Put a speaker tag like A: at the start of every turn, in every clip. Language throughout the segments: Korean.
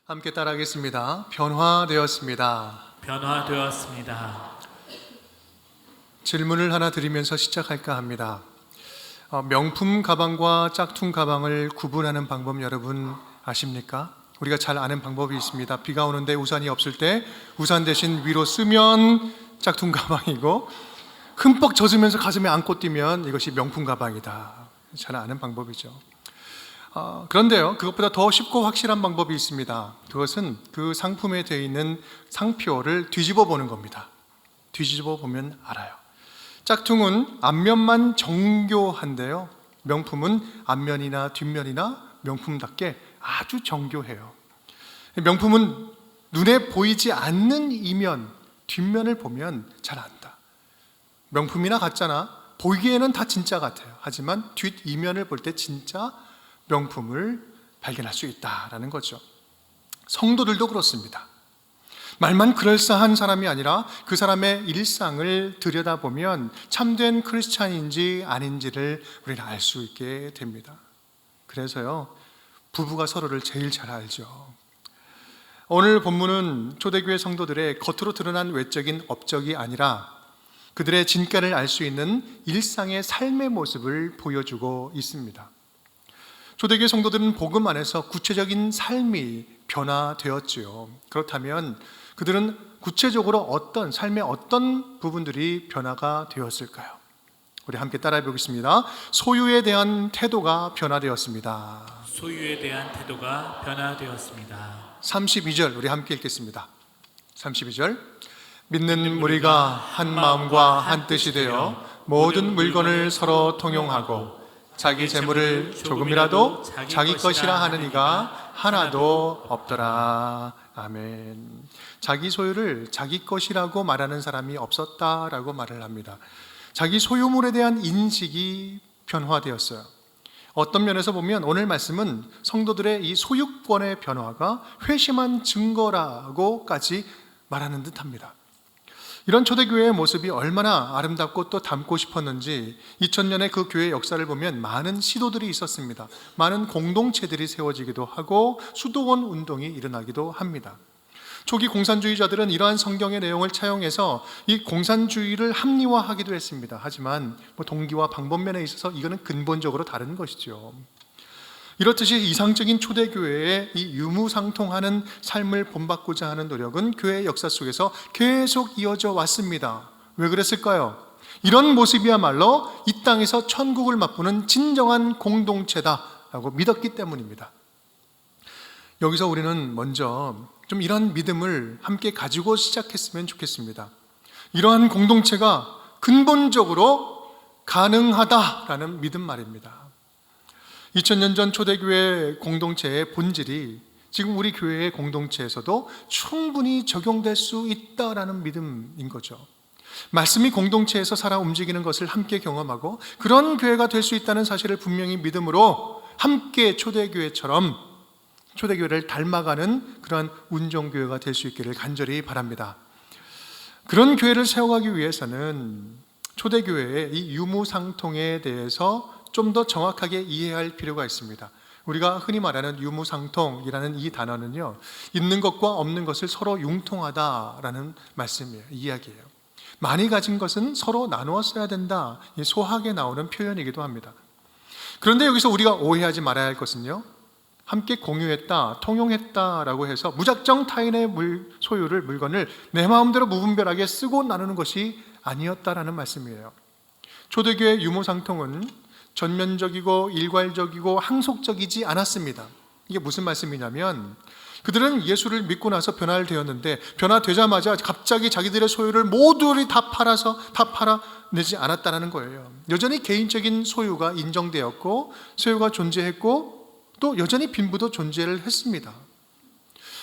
A: 함께 따라하겠습니다. 변화되었습니다.
B: 변화되었습니다.
A: 질문을 하나 드리면서 시작할까 합니다. 명품 가방과 짝퉁 가방을 구분하는 방법 여러분 아십니까? 우리가 잘 아는 방법이 있습니다. 비가 오는데 우산이 없을 때 우산 대신 위로 쓰면 짝퉁 가방이고, 흠뻑 젖으면서 가슴에 안고 뛰면 이것이 명품 가방이다. 잘 아는 방법이죠. 그런데요, 그것보다 더 쉽고 확실한 방법이 있습니다. 그것은 그 상품에 되어 있는 상표를 뒤집어 보는 겁니다. 뒤집어 보면 알아요. 짝퉁은 앞면만 정교한데요, 명품은 앞면이나 뒷면이나 명품답게 아주 정교해요. 명품은 눈에 보이지 않는 이면, 뒷면을 보면 잘 안다. 명품이나 가짜나 보이기에는 다 진짜 같아요. 하지만 뒷이면을 볼 때 진짜 명품을 발견할 수 있다라는 거죠. 성도들도 그렇습니다. 말만 그럴싸한 사람이 아니라 그 사람의 일상을 들여다보면 참된 크리스찬인지 아닌지를 우리는 알 수 있게 됩니다. 그래서요, 부부가 서로를 제일 잘 알죠. 오늘 본문은 초대교회 성도들의 겉으로 드러난 외적인 업적이 아니라 그들의 진가를 알 수 있는 일상의 삶의 모습을 보여주고 있습니다. 초대교회 성도들은 복음 안에서 구체적인 삶이 변화되었지요. 그렇다면 그들은 구체적으로 삶의 어떤 부분들이 변화가 되었을까요? 우리 함께 따라해 보겠습니다. 소유에 대한 태도가 변화되었습니다.
B: 소유에 대한 태도가 변화되었습니다.
A: 32절 우리 함께 읽겠습니다. 32절 믿는 무리가 한 마음과 한 뜻이 되어 모든 물건을 서로 통용하고 자기 재물을 조금이라도 자기 것이라 하는 이가 하나도 없더라. 아멘. 자기 소유를 자기 것이라고 말하는 사람이 없었다라고 말을 합니다. 자기 소유물에 대한 인식이 변화되었어요. 어떤 면에서 보면 오늘 말씀은 성도들의 이 소유권의 변화가 회심한 증거라고까지 말하는 듯합니다. 이런 초대교회의 모습이 얼마나 아름답고 또 닮고 싶었는지 2000년의 그 교회 역사를 보면 많은 시도들이 있었습니다. 많은 공동체들이 세워지기도 하고 수도원 운동이 일어나기도 합니다. 초기 공산주의자들은 이러한 성경의 내용을 차용해서 이 공산주의를 합리화하기도 했습니다. 하지만 동기와 방법면에 있어서 이거는 근본적으로 다른 것이죠. 이렇듯이 이상적인 초대교회의 이 유무상통하는 삶을 본받고자 하는 노력은 교회의 역사 속에서 계속 이어져 왔습니다. 왜 그랬을까요? 이런 모습이야말로 이 땅에서 천국을 맛보는 진정한 공동체다라고 믿었기 때문입니다. 여기서 우리는 먼저 좀 이런 믿음을 함께 가지고 시작했으면 좋겠습니다. 이러한 공동체가 근본적으로 가능하다라는 믿음 말입니다. 2000년 전 초대교회 공동체의 본질이 지금 우리 교회의 공동체에서도 충분히 적용될 수 있다라는 믿음인 거죠. 말씀이 공동체에서 살아 움직이는 것을 함께 경험하고 그런 교회가 될 수 있다는 사실을 분명히 믿음으로 함께 초대교회처럼 초대교회를 닮아가는 그런 운정교회가 될 수 있기를 간절히 바랍니다. 그런 교회를 세워가기 위해서는 초대교회의 이 유무상통에 대해서 좀 더 정확하게 이해할 필요가 있습니다. 우리가 흔히 말하는 유무상통이라는 이 단어는요, 있는 것과 없는 것을 서로 융통하다라는 말씀이에요. 이야기예요. 많이 가진 것은 서로 나누어 써야 된다. 이 소학에 나오는 표현이기도 합니다. 그런데 여기서 우리가 오해하지 말아야 할 것은요, 함께 공유했다, 통용했다라고 해서 무작정 타인의 소유를, 물건을 내 마음대로 무분별하게 쓰고 나누는 것이 아니었다라는 말씀이에요. 초대교회 유무상통은 전면적이고 일괄적이고 항속적이지 않았습니다. 이게 무슨 말씀이냐면 그들은 예수를 믿고 나서 변화되었는데 변화되자마자 갑자기 자기들의 소유를 모두 다 팔아내지 않았다는 거예요. 여전히 개인적인 소유가 인정되었고 소유가 존재했고 또 여전히 빈부도 존재를 했습니다.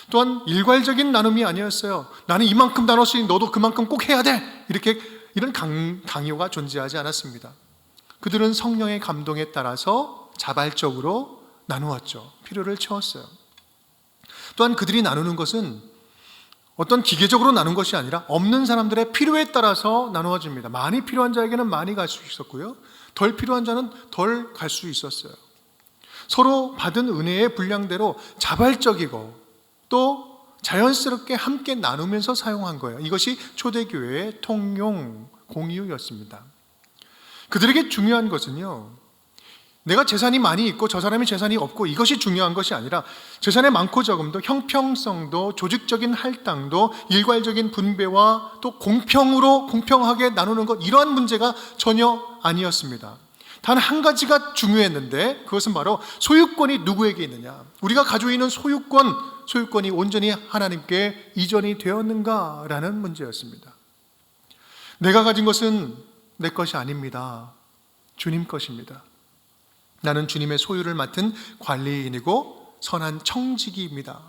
A: 또한 일괄적인 나눔이 아니었어요. 나는 이만큼 나눴으니 너도 그만큼 꼭 해야 돼. 이런 강요가 존재하지 않았습니다. 그들은 성령의 감동에 따라서 자발적으로 나누었죠. 필요를 채웠어요. 또한 그들이 나누는 것은 어떤 기계적으로 나눈 것이 아니라 없는 사람들의 필요에 따라서 나누어집니다. 많이 필요한 자에게는 많이 갈 수 있었고요, 덜 필요한 자는 덜 갈 수 있었어요. 서로 받은 은혜의 분량대로 자발적이고 또 자연스럽게 함께 나누면서 사용한 거예요. 이것이 초대교회의 통용 공유였습니다. 그들에게 중요한 것은요, 내가 재산이 많이 있고 저 사람이 재산이 없고 이것이 중요한 것이 아니라 재산의 많고 적음도, 형평성도, 조직적인 할당도, 일괄적인 분배와 또 공평하게 나누는 것, 이러한 문제가 전혀 아니었습니다. 단 한 가지가 중요했는데 그것은 바로 소유권이 누구에게 있느냐, 우리가 가지고 있는 소유권이 온전히 하나님께 이전이 되었는가라는 문제였습니다. 내가 가진 것은 내 것이 아닙니다. 주님 것입니다. 나는 주님의 소유를 맡은 관리인이고 선한 청지기입니다.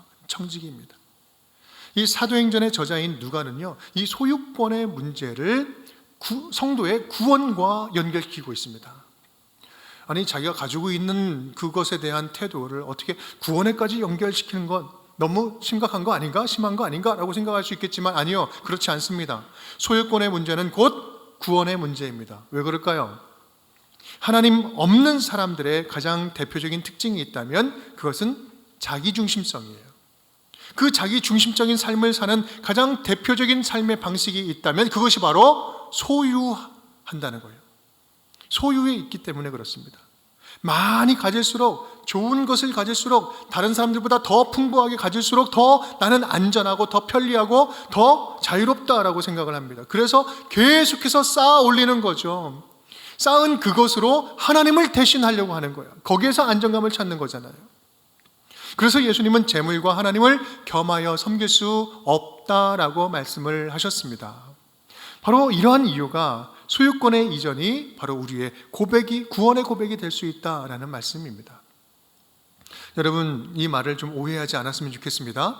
A: 이 사도행전의 저자인 누가는요, 이 소유권의 문제를 성도의 구원과 연결시키고 있습니다. 아니, 자기가 가지고 있는 그것에 대한 태도를 어떻게 구원에까지 연결시키는 건 너무 심각한 거 아닌가? 심한 거 아닌가? 라고 생각할 수 있겠지만 아니요, 그렇지 않습니다. 소유권의 문제는 곧 구원의 문제입니다. 왜 그럴까요? 하나님 없는 사람들의 가장 대표적인 특징이 있다면 그것은 자기중심성이에요. 그 자기중심적인 삶을 사는 가장 대표적인 삶의 방식이 있다면 그것이 바로 소유한다는 거예요. 소유에 있기 때문에 그렇습니다. 많이 가질수록, 좋은 것을 가질수록, 다른 사람들보다 더 풍부하게 가질수록 더 나는 안전하고 더 편리하고 더 자유롭다라고 생각을 합니다. 그래서 계속해서 쌓아 올리는 거죠. 쌓은 그것으로 하나님을 대신하려고 하는 거예요. 거기에서 안정감을 찾는 거잖아요. 그래서 예수님은 재물과 하나님을 겸하여 섬길 수 없다라고 말씀을 하셨습니다. 바로 이러한 이유가 소유권의 이전이 바로 우리의 구원의 고백이 될 수 있다라는 말씀입니다. 여러분, 이 말을 좀 오해하지 않았으면 좋겠습니다.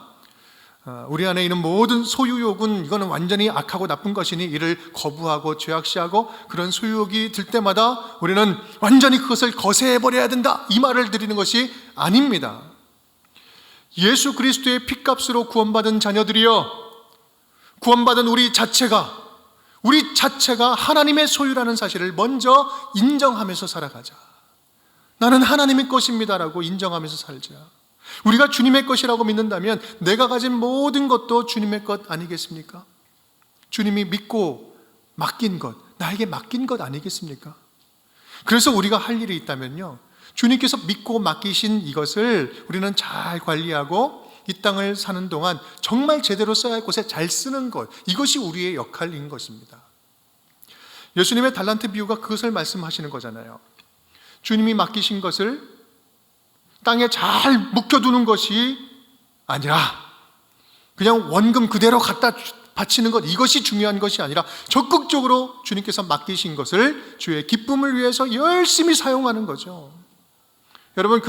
A: 우리 안에 있는 모든 소유욕은 이거는 완전히 악하고 나쁜 것이니 이를 거부하고 죄악시하고, 그런 소유욕이 들 때마다 우리는 완전히 그것을 거세해버려야 된다, 이 말을 드리는 것이 아닙니다. 예수 그리스도의 핏값으로 구원받은 자녀들이여, 구원받은 우리 자체가 하나님의 소유라는 사실을 먼저 인정하면서 살아가자. 나는 하나님의 것입니다라고 인정하면서 살자. 우리가 주님의 것이라고 믿는다면 내가 가진 모든 것도 주님의 것 아니겠습니까? 주님이 믿고 맡긴 것, 나에게 맡긴 것 아니겠습니까? 그래서 우리가 할 일이 있다면요, 주님께서 믿고 맡기신 이것을 우리는 잘 관리하고 이 땅을 사는 동안 정말 제대로 써야 할 곳에 잘 쓰는 것, 이것이 우리의 역할인 것입니다. 예수님의 달란트 비유가 그것을 말씀하시는 거잖아요. 주님이 맡기신 것을 땅에 잘 묵혀두는 것이 아니라 그냥 원금 그대로 갖다 바치는 것, 이것이 중요한 것이 아니라 적극적으로 주님께서 맡기신 것을 주의 기쁨을 위해서 열심히 사용하는 거죠. 여러분,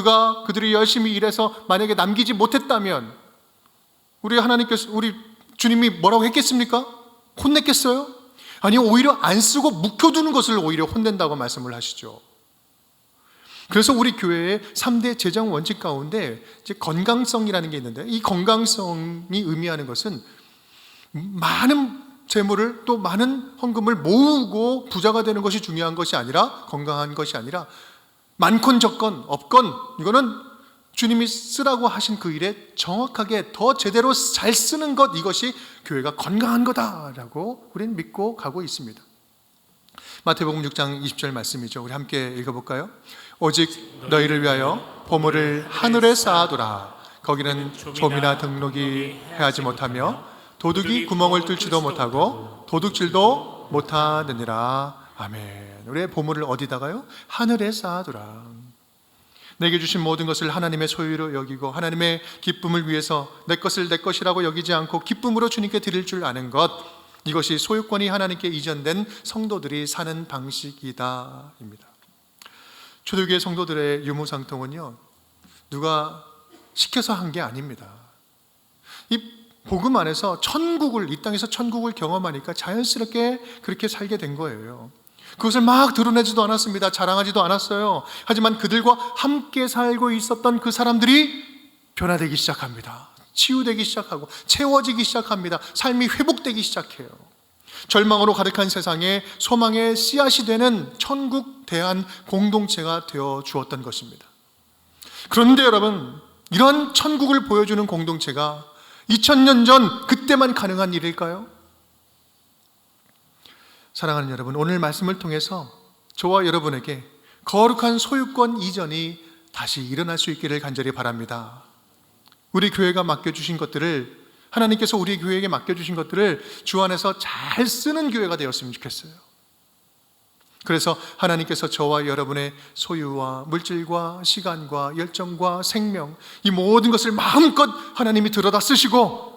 A: 그들이 열심히 일해서 만약에 남기지 못했다면 우리 주님이 뭐라고 했겠습니까? 혼냈겠어요? 아니, 오히려 안 쓰고 묵혀두는 것을 오히려 혼낸다고 말씀을 하시죠. 그래서 우리 교회의 3대 재정 원칙 가운데 이제 건강성이라는 게 있는데, 이 건강성이 의미하는 것은 많은 재물을, 또 많은 헌금을 모으고 부자가 되는 것이 중요한 것이 아니라, 건강한 것이 아니라, 많건 적건 없건 이거는 주님이 쓰라고 하신 그 일에 정확하게 더 제대로 잘 쓰는 것, 이것이 교회가 건강한 거다라고 우리는 믿고 가고 있습니다. 마태복음 6장 20절 말씀이죠. 우리 함께 읽어볼까요? 오직 너희를 위하여 보물을 하늘에 쌓아두라. 거기는 좀이나 등록이 해하지 못하며 도둑이 구멍을 뚫지도 못하고 도둑질도 못하느니라. 아멘. 우리의 보물을 어디다가요? 하늘에 쌓아두라. 내게 주신 모든 것을 하나님의 소유로 여기고 하나님의 기쁨을 위해서 내 것을 내 것이라고 여기지 않고 기쁨으로 주님께 드릴 줄 아는 것, 이것이 소유권이 하나님께 이전된 성도들이 사는 방식이다 입니다. 초대교회 성도들의 유무상통은요, 누가 시켜서 한 게 아닙니다. 이 복음 안에서 이 땅에서 천국을 경험하니까 자연스럽게 그렇게 살게 된 거예요. 그것을 막 드러내지도 않았습니다. 자랑하지도 않았어요. 하지만 그들과 함께 살고 있었던 그 사람들이 변화되기 시작합니다. 치유되기 시작하고 채워지기 시작합니다. 삶이 회복되기 시작해요. 절망으로 가득한 세상에 소망의 씨앗이 되는 천국 대한 공동체가 되어 주었던 것입니다. 그런데 여러분, 이런 천국을 보여주는 공동체가 2000년 전 그때만 가능한 일일까요? 사랑하는 여러분, 오늘 말씀을 통해서 저와 여러분에게 거룩한 소유권 이전이 다시 일어날 수 있기를 간절히 바랍니다. 우리 교회가 맡겨주신 것들을, 하나님께서 우리 교회에게 맡겨주신 것들을 주 안에서 잘 쓰는 교회가 되었으면 좋겠어요. 그래서 하나님께서 저와 여러분의 소유와 물질과 시간과 열정과 생명, 이 모든 것을 마음껏 하나님이 들여다 쓰시고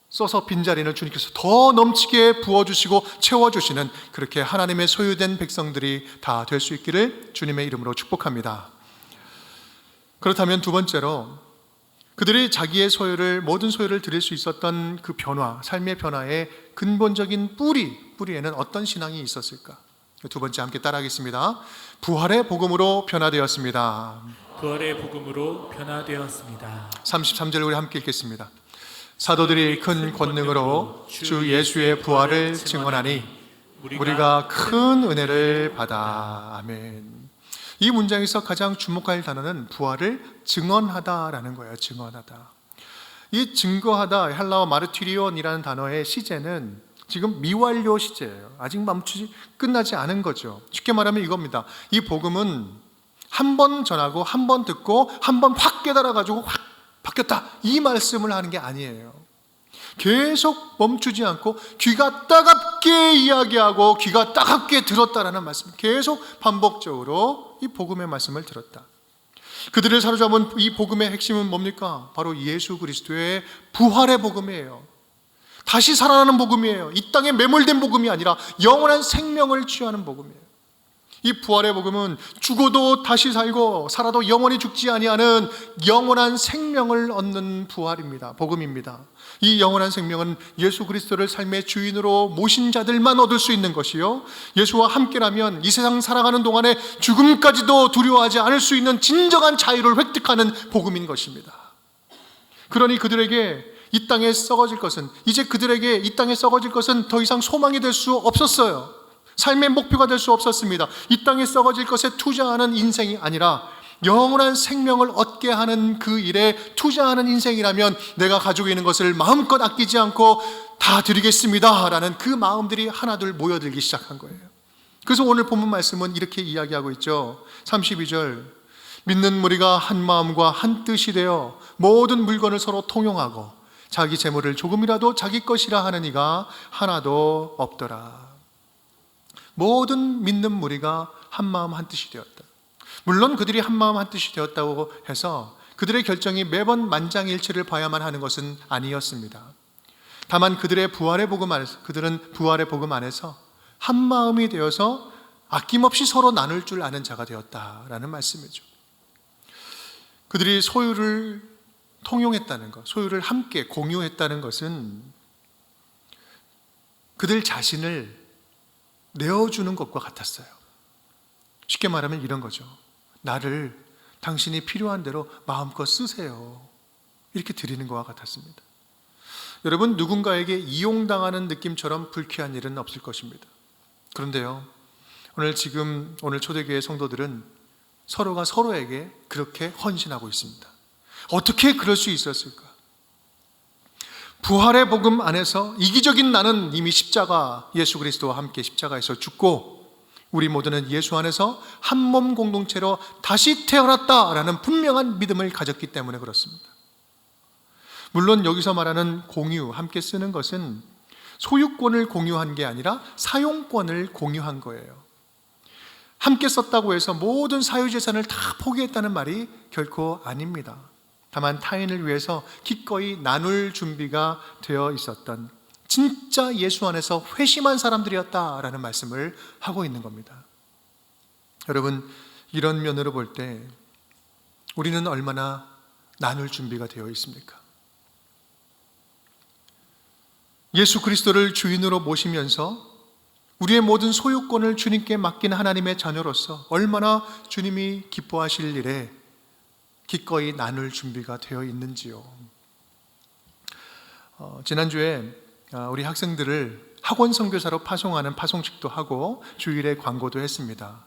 A: 써서 빈자리는 주님께서 더 넘치게 부어주시고 채워주시는, 그렇게 하나님의 소유된 백성들이 다 될 수 있기를 주님의 이름으로 축복합니다. 그렇다면 두 번째로, 그들이 자기의 소유를, 모든 소유를 드릴 수 있었던 그 변화, 삶의 변화의 근본적인 뿌리에는 어떤 신앙이 있었을까? 두 번째 함께 따라하겠습니다. 부활의 복음으로 변화되었습니다.
B: 부활의 복음으로 변화되었습니다.
A: 33절 우리 함께 읽겠습니다. 사도들이 큰 권능으로 주 예수의 부활을 증언하니 우리가 큰 은혜를 받아. 아멘. 이 문장에서 가장 주목할 단어는 부활을 증언하다라는 거예요. 증언하다. 이 증거하다, 헬라어 마르티리온이라는 단어의 시제는 지금 미완료 시제예요. 아직 끝나지 않은 거죠. 쉽게 말하면 이겁니다. 이 복음은 한 번 전하고 한 번 듣고 한 번 확 깨달아가지고 확 바뀌었다, 이 말씀을 하는 게 아니에요. 계속 멈추지 않고 귀가 따갑게 이야기하고 귀가 따갑게 들었다라는 말씀, 계속 반복적으로 이 복음의 말씀을 들었다. 그들을 사로잡은 이 복음의 핵심은 뭡니까? 바로 예수 그리스도의 부활의 복음이에요. 다시 살아나는 복음이에요. 이 땅에 매몰된 복음이 아니라 영원한 생명을 취하는 복음이에요. 이 부활의 복음은 죽어도 다시 살고 살아도 영원히 죽지 아니하는 영원한 생명을 얻는 부활입니다. 복음입니다. 이 영원한 생명은 예수 그리스도를 삶의 주인으로 모신 자들만 얻을 수 있는 것이요, 예수와 함께라면 이 세상 살아가는 동안에 죽음까지도 두려워하지 않을 수 있는 진정한 자유를 획득하는 복음인 것입니다. 그러니 그들에게 이 땅에 썩어질 것은, 이제 그들에게 이 땅에 썩어질 것은 더 이상 소망이 될 수 없었어요. 삶의 목표가 될 수 없었습니다. 이 땅에 썩어질 것에 투자하는 인생이 아니라 영원한 생명을 얻게 하는 그 일에 투자하는 인생이라면 내가 가지고 있는 것을 마음껏 아끼지 않고 다 드리겠습니다 라는 그 마음들이 하나둘 모여들기 시작한 거예요. 그래서 오늘 본문 말씀은 이렇게 이야기하고 있죠. 32절, 믿는 무리가 한 마음과 한 뜻이 되어 모든 물건을 서로 통용하고 자기 재물을 조금이라도 자기 것이라 하는 이가 하나도 없더라. 모든 믿는 무리가 한 마음 한 뜻이 되었다. 물론 그들이 한 마음 한 뜻이 되었다고 해서 그들의 결정이 매번 만장일치를 봐야만 하는 것은 아니었습니다. 다만 그들은 부활의 복음 안에서 한 마음이 되어서 아낌없이 서로 나눌 줄 아는 자가 되었다라는 말씀이죠. 그들이 소유를 통용했다는 것, 소유를 함께 공유했다는 것은 그들 자신을 내어주는 것과 같았어요. 쉽게 말하면 이런 거죠. 나를 당신이 필요한 대로 마음껏 쓰세요, 이렇게 드리는 것과 같았습니다. 여러분, 누군가에게 이용당하는 느낌처럼 불쾌한 일은 없을 것입니다. 그런데요, 오늘 초대교회 성도들은 서로가 서로에게 그렇게 헌신하고 있습니다. 어떻게 그럴 수 있었을까? 부활의 복음 안에서 이기적인 나는 이미 예수 그리스도와 함께 십자가에서 죽고, 우리 모두는 예수 안에서 한 몸 공동체로 다시 태어났다라는 분명한 믿음을 가졌기 때문에 그렇습니다. 물론 여기서 말하는 공유, 함께 쓰는 것은 소유권을 공유한 게 아니라 사용권을 공유한 거예요. 함께 썼다고 해서 모든 사유재산을 다 포기했다는 말이 결코 아닙니다. 다만 타인을 위해서 기꺼이 나눌 준비가 되어 있었던 진짜 예수 안에서 회심한 사람들이었다라는 말씀을 하고 있는 겁니다. 여러분, 이런 면으로 볼 때 우리는 얼마나 나눌 준비가 되어 있습니까? 예수 그리스도를 주인으로 모시면서 우리의 모든 소유권을 주님께 맡긴 하나님의 자녀로서 얼마나 주님이 기뻐하실 일에 기꺼이 나눌 준비가 되어 있는지요. 지난주에 우리 학생들을 학원 선교사로 파송하는 파송식도 하고 주일에 광고도 했습니다.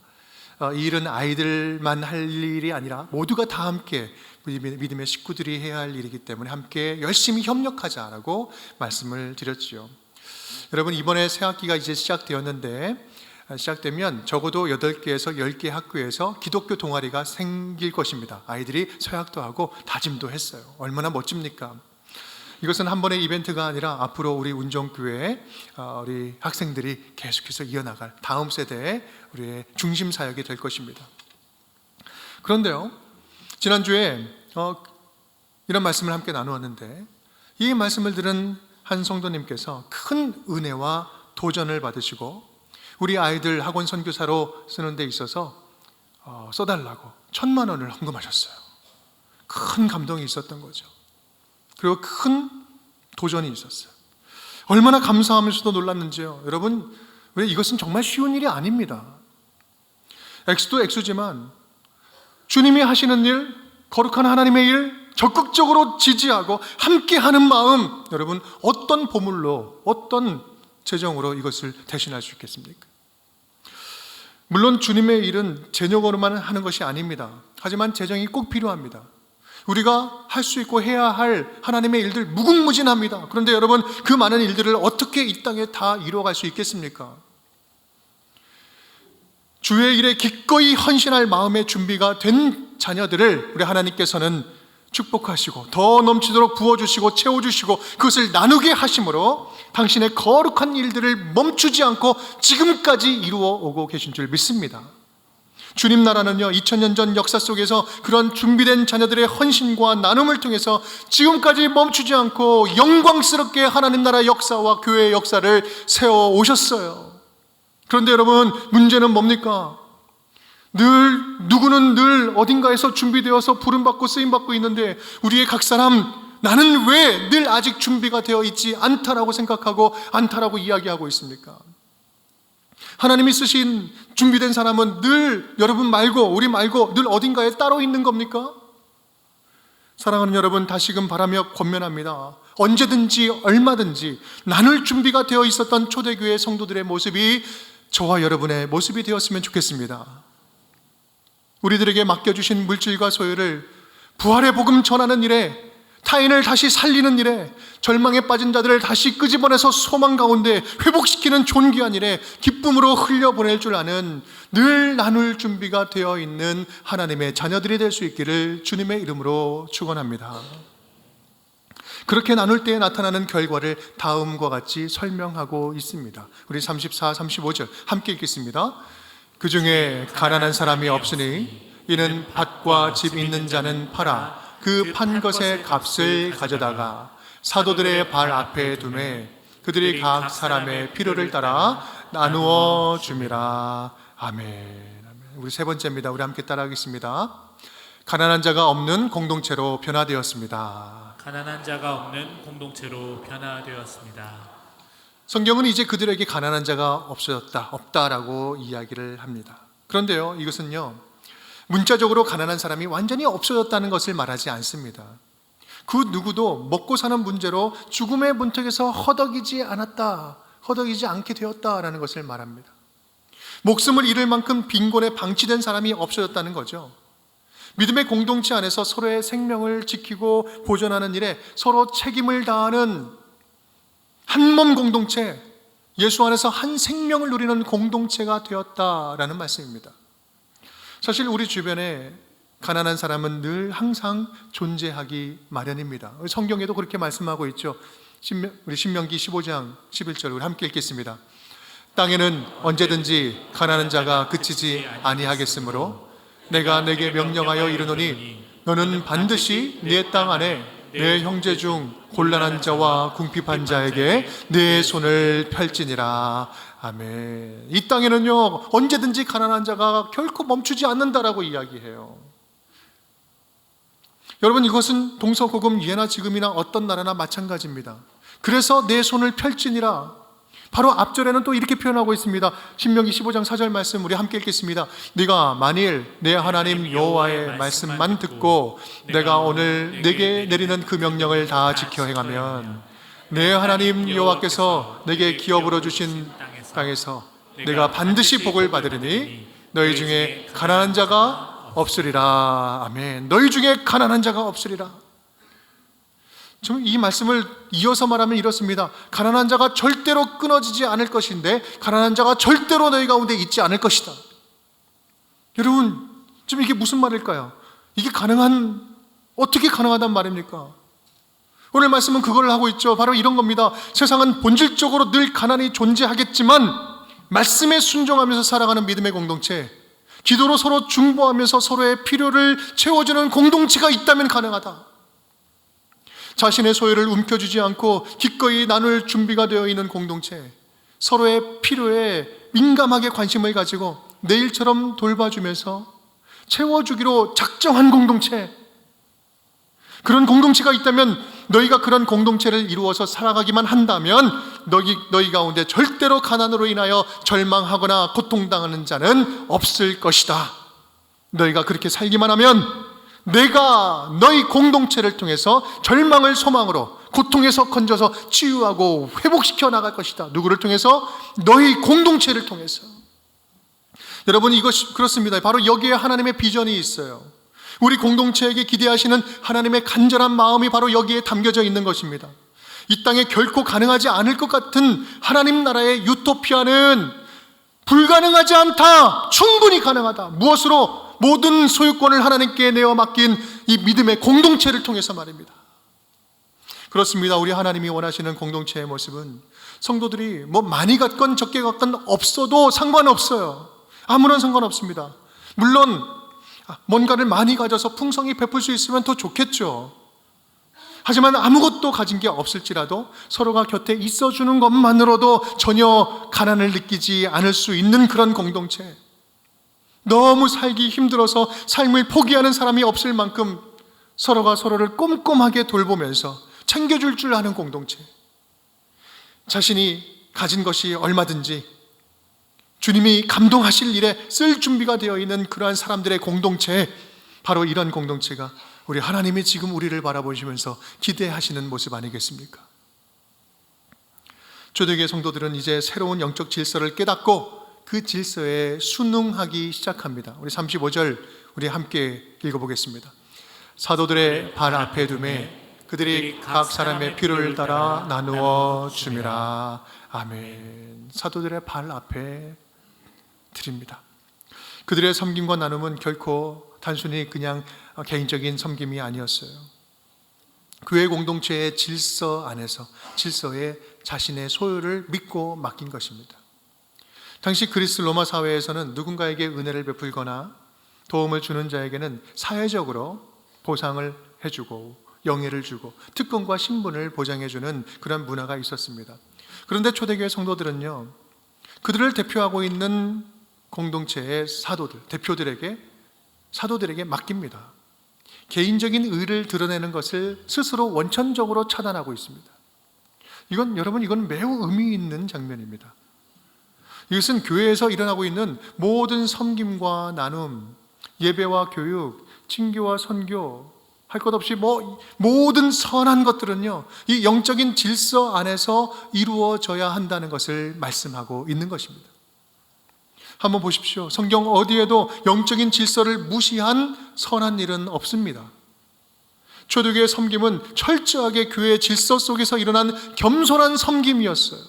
A: 이 일은 아이들만 할 일이 아니라 모두가 다 함께 믿음의 식구들이 해야 할 일이기 때문에 함께 열심히 협력하자라고 말씀을 드렸지요. 여러분, 이번에 새학기가 이제 시작되면 적어도 8개에서 10개 학교에서 기독교 동아리가 생길 것입니다. 아이들이 서약도 하고 다짐도 했어요. 얼마나 멋집니까? 이것은 한 번의 이벤트가 아니라 앞으로 우리 운정교회 우리 학생들이 계속해서 이어나갈 다음 세대의 우리의 중심 사역이 될 것입니다. 그런데요, 지난주에 이런 말씀을 함께 나누었는데, 이 말씀을 들은 한 성도님께서 큰 은혜와 도전을 받으시고 우리 아이들 학원 선교사로 쓰는 데 있어서 써달라고 1,000만 원을 헌금하셨어요. 큰 감동이 있었던 거죠. 그리고 큰 도전이 있었어요. 얼마나 감사하면서도 놀랐는지요. 여러분, 왜 이것은 정말 쉬운 일이 아닙니다. 액수도 액수지만 주님이 하시는 일, 거룩한 하나님의 일 적극적으로 지지하고 함께하는 마음, 여러분 어떤 보물로, 어떤 재정으로 이것을 대신할 수 있겠습니까? 물론 주님의 일은 재정으로만 하는 것이 아닙니다. 하지만 재정이 꼭 필요합니다. 우리가 할 수 있고 해야 할 하나님의 일들 무궁무진합니다. 그런데 여러분, 그 많은 일들을 어떻게 이 땅에 다 이루어갈 수 있겠습니까? 주의 일에 기꺼이 헌신할 마음의 준비가 된 자녀들을 우리 하나님께서는 축복하시고 더 넘치도록 부어주시고 채워주시고 그것을 나누게 하심으로 당신의 거룩한 일들을 멈추지 않고 지금까지 이루어 오고 계신 줄 믿습니다. 주님 나라는요, 2000년 전 역사 속에서 그런 준비된 자녀들의 헌신과 나눔을 통해서 지금까지 멈추지 않고 영광스럽게 하나님 나라 역사와 교회의 역사를 세워 오셨어요. 그런데 여러분, 문제는 뭡니까? 누구는 늘 어딘가에서 준비되어서 부름받고 쓰임받고 있는데 우리의 각 사람, 나는 왜 늘 아직 준비가 되어 있지 않다라고 생각하고 않다라고 이야기하고 있습니까? 하나님이 쓰신 준비된 사람은 늘 여러분 말고 우리 말고 늘 어딘가에 따로 있는 겁니까? 사랑하는 여러분, 다시금 바라며 권면합니다. 언제든지 얼마든지 나눌 준비가 되어 있었던 초대교회 성도들의 모습이 저와 여러분의 모습이 되었으면 좋겠습니다. 우리들에게 맡겨주신 물질과 소유를 부활의 복음 전하는 일에, 타인을 다시 살리는 일에, 절망에 빠진 자들을 다시 끄집어내서 소망 가운데 회복시키는 존귀한 일에 기쁨으로 흘려보낼 줄 아는 늘 나눌 준비가 되어 있는 하나님의 자녀들이 될 수 있기를 주님의 이름으로 축원합니다. 그렇게 나눌 때에 나타나는 결과를 다음과 같이 설명하고 있습니다. 우리 34, 35절 함께 읽겠습니다. 그 중에 가난한 사람이 없으니 이는 밭과 집 있는 자는 팔아 그 판 것의 값을 가져다가 사도들의 발 앞에 두매 그들이 각 사람의 필요를 따라 나누어 줌이라. 아멘. 우리 세 번째입니다. 우리 함께 따라하겠습니다. 가난한 자가 없는 공동체로 변화되었습니다.
B: 가난한 자가 없는 공동체로 변화되었습니다.
A: 성경은 이제 그들에게 가난한 자가 없다라고 이야기를 합니다. 그런데요, 이것은요, 문자적으로 가난한 사람이 완전히 없어졌다는 것을 말하지 않습니다. 그 누구도 먹고 사는 문제로 죽음의 문턱에서 허덕이지 않게 되었다라는 것을 말합니다. 목숨을 잃을 만큼 빈곤에 방치된 사람이 없어졌다는 거죠. 믿음의 공동체 안에서 서로의 생명을 지키고 보존하는 일에 서로 책임을 다하는 한 몸 공동체, 예수 안에서 한 생명을 누리는 공동체가 되었다라는 말씀입니다. 사실 우리 주변에 가난한 사람은 늘 항상 존재하기 마련입니다. 성경에도 그렇게 말씀하고 있죠. 우리 신명기 15장 11절 우리 함께 읽겠습니다. 땅에는 언제든지 가난한 자가 그치지 아니하겠으므로 내가 내게 명령하여 이르노니 너는 반드시 네 땅 안에 내 형제 중 곤란한 자와 궁핍한 자에게 내 손을 펼지니라. 아멘. 이 땅에는요, 언제든지 가난한 자가 결코 멈추지 않는다라고 이야기해요. 여러분, 이것은 동서고금 예나 지금이나 어떤 나라나 마찬가지입니다. 그래서 내 손을 펼지니라. 바로 앞절에는 또 이렇게 표현하고 있습니다. 신명기 15장 4절 말씀 우리 함께 읽겠습니다. 네가 만일 내 하나님 여호와의 말씀만 듣고 내가 오늘 내게 내리는 그 명령을 다 지켜 행하면 내 하나님 여호와께서 내게 기업으로 주신 땅에서 내가 반드시 복을 받으리니 너희 중에 가난한 자가 없으리라. 아멘. 너희 중에 가난한 자가 없으리라. 이 말씀을 이어서 말하면 이렇습니다. 가난한 자가 절대로 끊어지지 않을 것인데 가난한 자가 절대로 너희 가운데 있지 않을 것이다. 여러분, 지금 이게 무슨 말일까요? 이게 어떻게 가능하단 말입니까? 오늘 말씀은 그걸 하고 있죠. 바로 이런 겁니다. 세상은 본질적으로 늘 가난이 존재하겠지만 말씀에 순종하면서 살아가는 믿음의 공동체, 기도로 서로 중보하면서 서로의 필요를 채워주는 공동체가 있다면 가능하다. 자신의 소유를 움켜쥐지 않고 기꺼이 나눌 준비가 되어 있는 공동체, 서로의 필요에 민감하게 관심을 가지고 내일처럼 돌봐주면서 채워주기로 작정한 공동체, 그런 공동체가 있다면 너희가 그런 공동체를 이루어서 살아가기만 한다면 너희 가운데 절대로 가난으로 인하여 절망하거나 고통당하는 자는 없을 것이다. 너희가 그렇게 살기만 하면 내가 너희 공동체를 통해서 절망을 소망으로, 고통에서 건져서 치유하고 회복시켜 나갈 것이다. 누구를 통해서? 너희 공동체를 통해서. 여러분, 이것이 그렇습니다. 바로 여기에 하나님의 비전이 있어요. 우리 공동체에게 기대하시는 하나님의 간절한 마음이 바로 여기에 담겨져 있는 것입니다. 이 땅에 결코 가능하지 않을 것 같은 하나님 나라의 유토피아는 불가능하지 않다. 충분히 가능하다. 무엇으로? 모든 소유권을 하나님께 내어 맡긴 이 믿음의 공동체를 통해서 말입니다. 그렇습니다. 우리 하나님이 원하시는 공동체의 모습은 성도들이 많이 갖건 적게 갖건 없어도 상관없어요. 아무런 상관없습니다. 물론 뭔가를 많이 가져서 풍성히 베풀 수 있으면 더 좋겠죠. 하지만 아무것도 가진 게 없을지라도 서로가 곁에 있어주는 것만으로도 전혀 가난을 느끼지 않을 수 있는 그런 공동체, 너무 살기 힘들어서 삶을 포기하는 사람이 없을 만큼 서로가 서로를 꼼꼼하게 돌보면서 챙겨줄 줄 아는 공동체, 자신이 가진 것이 얼마든지 주님이 감동하실 일에 쓸 준비가 되어 있는 그러한 사람들의 공동체, 바로 이런 공동체가 우리 하나님이 지금 우리를 바라보시면서 기대하시는 모습 아니겠습니까? 초대교회 성도들은 이제 새로운 영적 질서를 깨닫고 그 질서에 순응하기 시작합니다. 우리 35절 우리 함께 읽어보겠습니다. 사도들의 발 앞에 두매 그들이 각 사람의 필요를 따라 나누어 줌이라. 아멘. 사도들의 발 앞에 드립니다. 그들의 섬김과 나눔은 결코 단순히 그냥 개인적인 섬김이 아니었어요. 교회 공동체의 질서 안에서, 질서에 자신의 소유를 믿고 맡긴 것입니다. 당시 그리스 로마 사회에서는 누군가에게 은혜를 베풀거나 도움을 주는 자에게는 사회적으로 보상을 해주고 영예를 주고 특권과 신분을 보장해주는 그런 문화가 있었습니다. 그런데 초대교회 성도들은요, 그들을 대표하고 있는 공동체의 사도들에게 맡깁니다. 개인적인 의를 드러내는 것을 스스로 원천적으로 차단하고 있습니다. 이건 매우 의미 있는 장면입니다. 이것은 교회에서 일어나고 있는 모든 섬김과 나눔, 예배와 교육, 친교와 선교, 할 것 없이 모든 선한 것들은요, 이 영적인 질서 안에서 이루어져야 한다는 것을 말씀하고 있는 것입니다. 한번 보십시오. 성경 어디에도 영적인 질서를 무시한 선한 일은 없습니다. 초대교회의 섬김은 철저하게 교회의 질서 속에서 일어난 겸손한 섬김이었어요.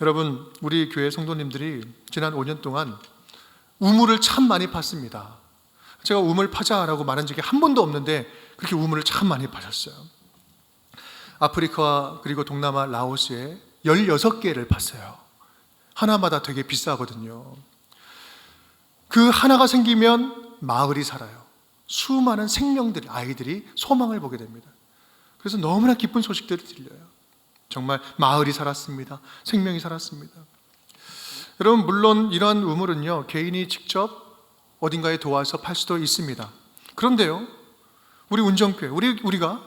A: 여러분, 우리 교회 성도님들이 지난 5년 동안 우물을 참 많이 팠습니다. 제가 우물 파자라고 말한 적이 한 번도 없는데 그렇게 우물을 참 많이 파셨어요. 아프리카 그리고 동남아 라오스에 16개를 팠어요. 하나마다 되게 비싸거든요. 그 하나가 생기면 마을이 살아요. 수많은 생명들이, 아이들이 소망을 보게 됩니다. 그래서 너무나 기쁜 소식들이 들려요. 정말 마을이 살았습니다. 생명이 살았습니다. 여러분, 물론 이러한 우물은요, 개인이 직접 어딘가에 도와서 팔 수도 있습니다. 그런데요, 우리 운정교회, 우리가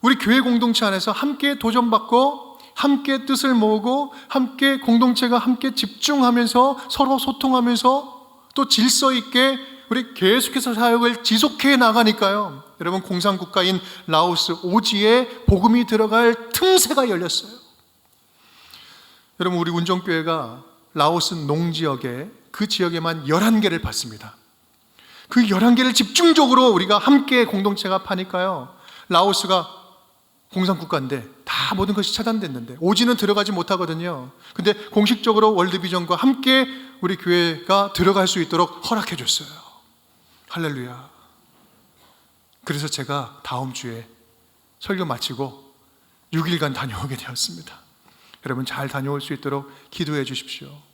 A: 우리 교회 공동체 안에서 함께 도전받고 함께 뜻을 모으고 함께 공동체가 함께 집중하면서 서로 소통하면서 또 질서 있게 우리 계속해서 사역을 지속해 나가니까요, 여러분, 공산국가인 라오스 오지에 복음이 들어갈 틈새가 열렸어요. 여러분, 우리 운정교회가 라오스 농지역에 그 지역에만 11개를 받습니다. 그 11개를 집중적으로 우리가 함께 공동체가 파니까요, 라오스가 공산국가인데 다 모든 것이 차단됐는데 오지는 들어가지 못하거든요. 근데 공식적으로 월드비전과 함께 우리 교회가 들어갈 수 있도록 허락해 줬어요. 할렐루야. 그래서 제가 다음 주에 설교 마치고 6일간 다녀오게 되었습니다. 여러분 잘 다녀올 수 있도록 기도해 주십시오.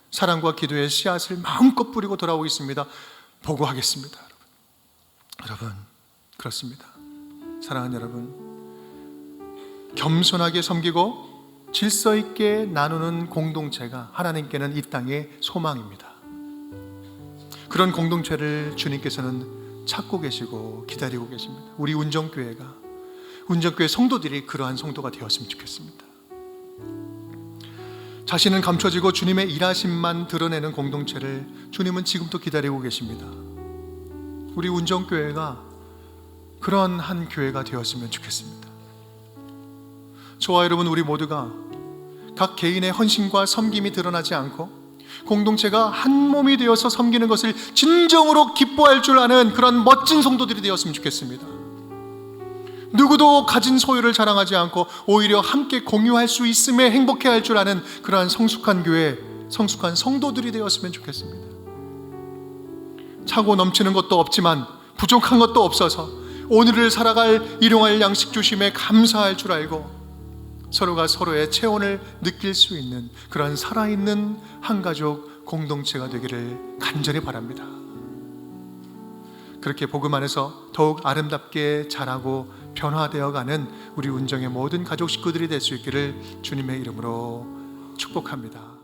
A: 사랑과 기도의 씨앗을 마음껏 뿌리고 돌아오겠습니다. 보고하겠습니다. 여러분 그렇습니다. 사랑하는 여러분, 겸손하게 섬기고 질서 있게 나누는 공동체가 하나님께는 이 땅의 소망입니다. 그런 공동체를 주님께서는 찾고 계시고 기다리고 계십니다. 우리 운정교회 성도들이 그러한 성도가 되었으면 좋겠습니다. 자신은 감춰지고 주님의 일하심만 드러내는 공동체를 주님은 지금도 기다리고 계십니다. 우리 운정교회가 그런 한 교회가 되었으면 좋겠습니다. 저와 여러분, 우리 모두가 각 개인의 헌신과 섬김이 드러나지 않고 공동체가 한 몸이 되어서 섬기는 것을 진정으로 기뻐할 줄 아는 그런 멋진 성도들이 되었으면 좋겠습니다. 누구도 가진 소유를 자랑하지 않고 오히려 함께 공유할 수 있음에 행복해할 줄 아는 그러한 성숙한 교회, 성숙한 성도들이 되었으면 좋겠습니다. 차고 넘치는 것도 없지만 부족한 것도 없어서 오늘을 살아갈 일용할 양식 주심에 감사할 줄 알고 서로가 서로의 체온을 느낄 수 있는 그런 살아있는 한가족 공동체가 되기를 간절히 바랍니다. 그렇게 복음 안에서 더욱 아름답게 자라고 변화되어가는 우리 운정의 모든 가족 식구들이 될 수 있기를 주님의 이름으로 축복합니다.